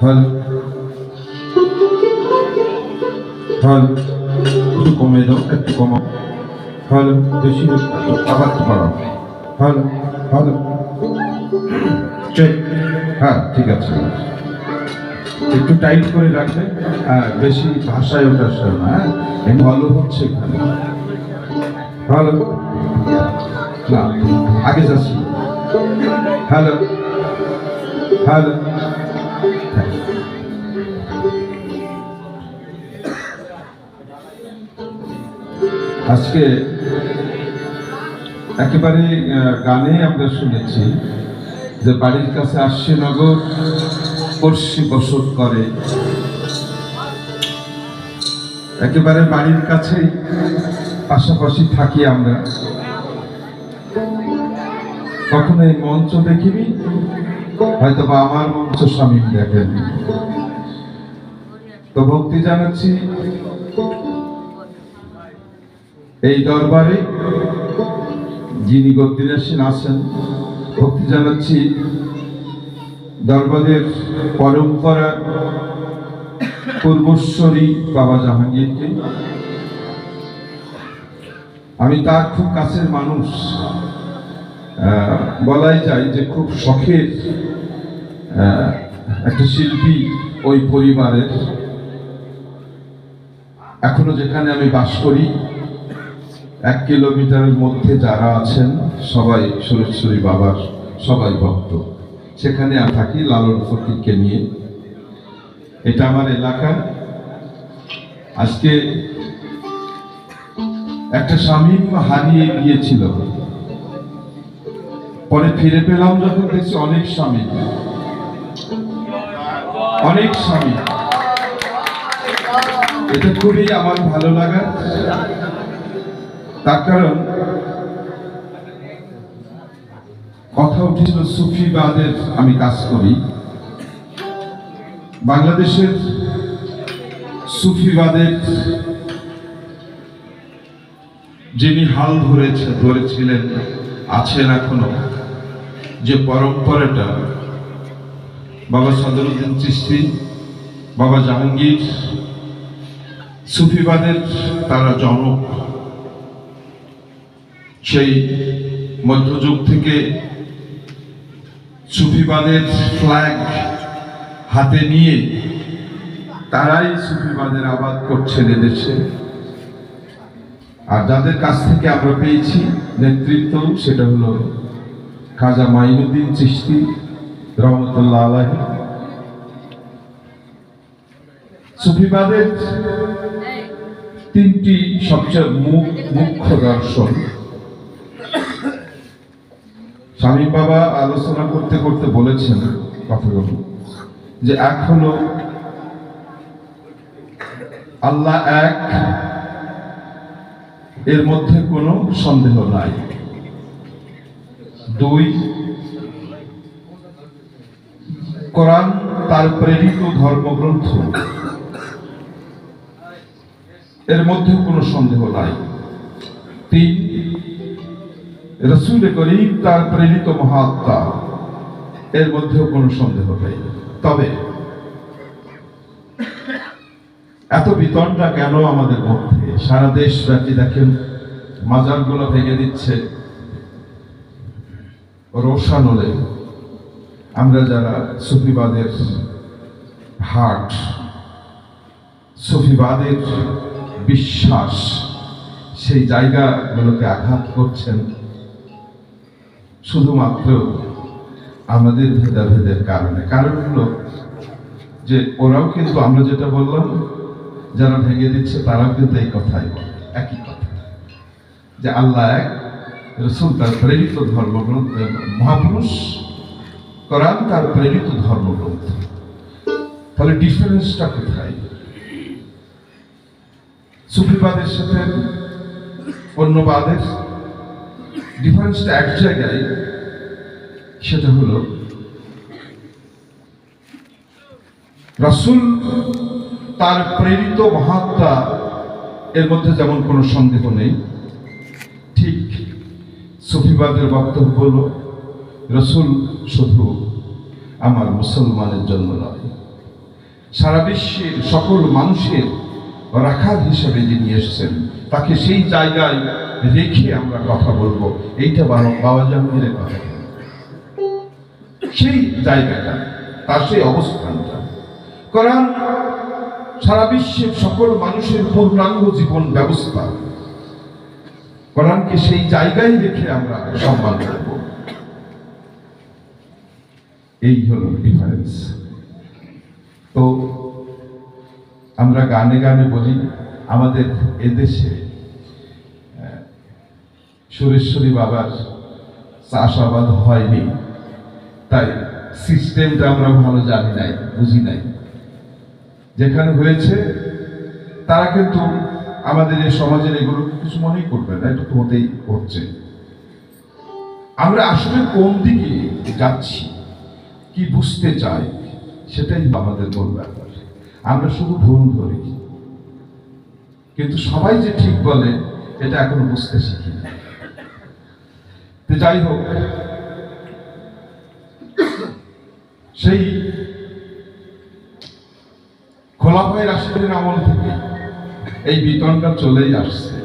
হল হল একটু কমে দাও, একটু কমাও। হল বেশি আবার বাড়াও। হল হল চেক। হ্যাঁ ঠিক আছে, একটু টাইট করে রাখবে। হ্যাঁ বেশি ভাষায় ওঠার না। হ্যাঁ ভালো হচ্ছে এখানে। হ্যালো না, আগে যাচ্ছি। হ্যালো হ্যালো, আজকে একেবারে গানে আমরা শুনেছি যে বাড়ির কাছে আশ্বিনগর পড়শি বসত করে, একেবারে বাড়ির কাছেই পাশাপাশি থাকি আমরা। কখনো এই মঞ্চ দেখিনি, হয়তো বা আমার মঞ্চ স্বামী দেখেন। তো ভক্তি জানাচ্ছি এই দরবারে যিনি গদ্দিনাসীন আছেন। ভক্তি জানাচ্ছি দরবারের পরম্পরা পূর্বশ্বরী বাবা জাহাঙ্গীরকে। আমি তার খুব কাছের মানুষ, বলাই যায় যে খুব শখের একটা শিল্পী ওই পরিবারের। এখনো যেখানে আমি বাস করি 1 কিলোমিটারের মধ্যে যারা আছেন সবাই সুরেশ্বরী বাবার সবাই ভক্ত। সেখানে আমি থাকি লালন ফকিরকে নিয়ে। এটা আমার এলাকা। আজকে একটা স্বামী হারিয়ে গিয়েছিল, পরে ফিরে পেলাম যখন দেখছি অনেক স্বামী, অনেক স্বামী। এটা খুবই আমার ভালো লাগা। তার কারণ কথা উঠেছিল সুফিবাদের আমি কাজ করি। বাংলাদেশের সুফিবাদের যিনি হাল ধরেছিলেন আছেন এখনো, যে পরম্পরাটা বাবা সদরুদ্দিন চিশতি, বাবা জাহাঙ্গীর, সুফিবাদের তারা জনক। সেই মধ্যযুগ থেকে সুফিবাদের ফ্ল্যাগ হাতে নিয়ে তারাই সুফিবাদের আবাদ করছেন এদেশে। আর যাদের কাছ থেকে আমরা পেয়েছি নেতৃত্ব, সেটা হলো খাজা মাইনুদ্দিন চিশতি রহমতুল্লাহ আলাইহি। সুফিবাদের 3টি সবচেয়ে মুখ্য দর্শন। স্বামী বাবা আলোচনা করতে করতে বলেছেন কথাগুলো, যে এক হলো আল্লাহ এক, এর মধ্যে কোনো সন্দেহ নাই। 2, কোরআন তার প্রেরিত ধর্মগ্রন্থ, এর মধ্যে কোনো সন্দেহ নাই। 3, রাসূল করিম তার প্রেরিত মহাত্মা, এর মধ্যেও কোনো সন্দেহ নেই। তবে এত বিতণ্ডা কেন আমাদের মধ্যে? সারা দেশ ব্যাপী দেখেন মাজারগুলো ভেঙে দিচ্ছে রোশানলে। আমরা যারা সুফিবাদের হাট, সুফিবাদের বিশ্বাস, সেই জায়গাগুলোকে আঘাত করছেন শুধুমাত্র আমাদের ভেদাভেদের কারণে। কারণ হলো যে ওরাও কিন্তু, আমরা যেটা বললাম, যারা ভেঙে দিচ্ছে তারাও কিন্তু এই কথাই বলে, একই কথা, যে আল্লাহ এক, রাসূল তার প্রেরিত ধর্মগ্রন্থ, মহাপুরুষ কোরআন তার প্রেরিত ধর্মগ্রন্থ। তাহলে ডিফারেন্সটা কোথায়? সুফিবাদের সাথে অন্যবাদের ডিফারেন্সটা এক জায়গায়, সেটা হলো রাসূল তার প্রেরিত মহাত্মা, এর মধ্যে যেমন কোনো সন্দেহ নেই, ঠিক সুফিবাদের বক্তব্য হলো রাসূল শুধু আমার মুসলমানের জন্য নয়, সারা বিশ্বের সকল মানুষের রাখাল হিসেবে যিনি এসেছেন, তাকে সেই জায়গায় রেখে আমরা কথা বলবো। এইটা বাবা জাহাঙ্গীরের কথা, সেই জায়গাটা, তার সেই অবস্থানটা। কোরআন সারা বিশ্বের সকল মানুষের পূর্ণাঙ্গ জীবন ব্যবস্থা। কোরআনকে সেই জায়গায় রেখে আমরা সম্মান করব। এই হলো ডিফারেন্স। তো আমরা গানে গানে বলি, আমাদের এদেশে সুরেশ্বরী বাবার চাষাবাদ হয়নি, তাই সিস্টেমটা আমরা ভালো জানি নাই, বুঝি নাই। যেখানে হয়েছে তারা কিন্তু আমাদের এই সমাজের এগুলো কিছু মনেই করবে না, এটা তো হতেই হচ্ছে। আমরা আসলে কোন দিকে যাচ্ছি, কি বুঝতে চাই, সেটাই আমাদের মূল ব্যাপার। আমরা শুধু ভুল ধরি, কিন্তু সবাই যে ঠিক বলে এটা এখনো বুঝতে শিখি না। যাই হোক, সেই খোলাফায়ে রাশিদের আমল থেকে এই বিতনটা চলেই আসছে।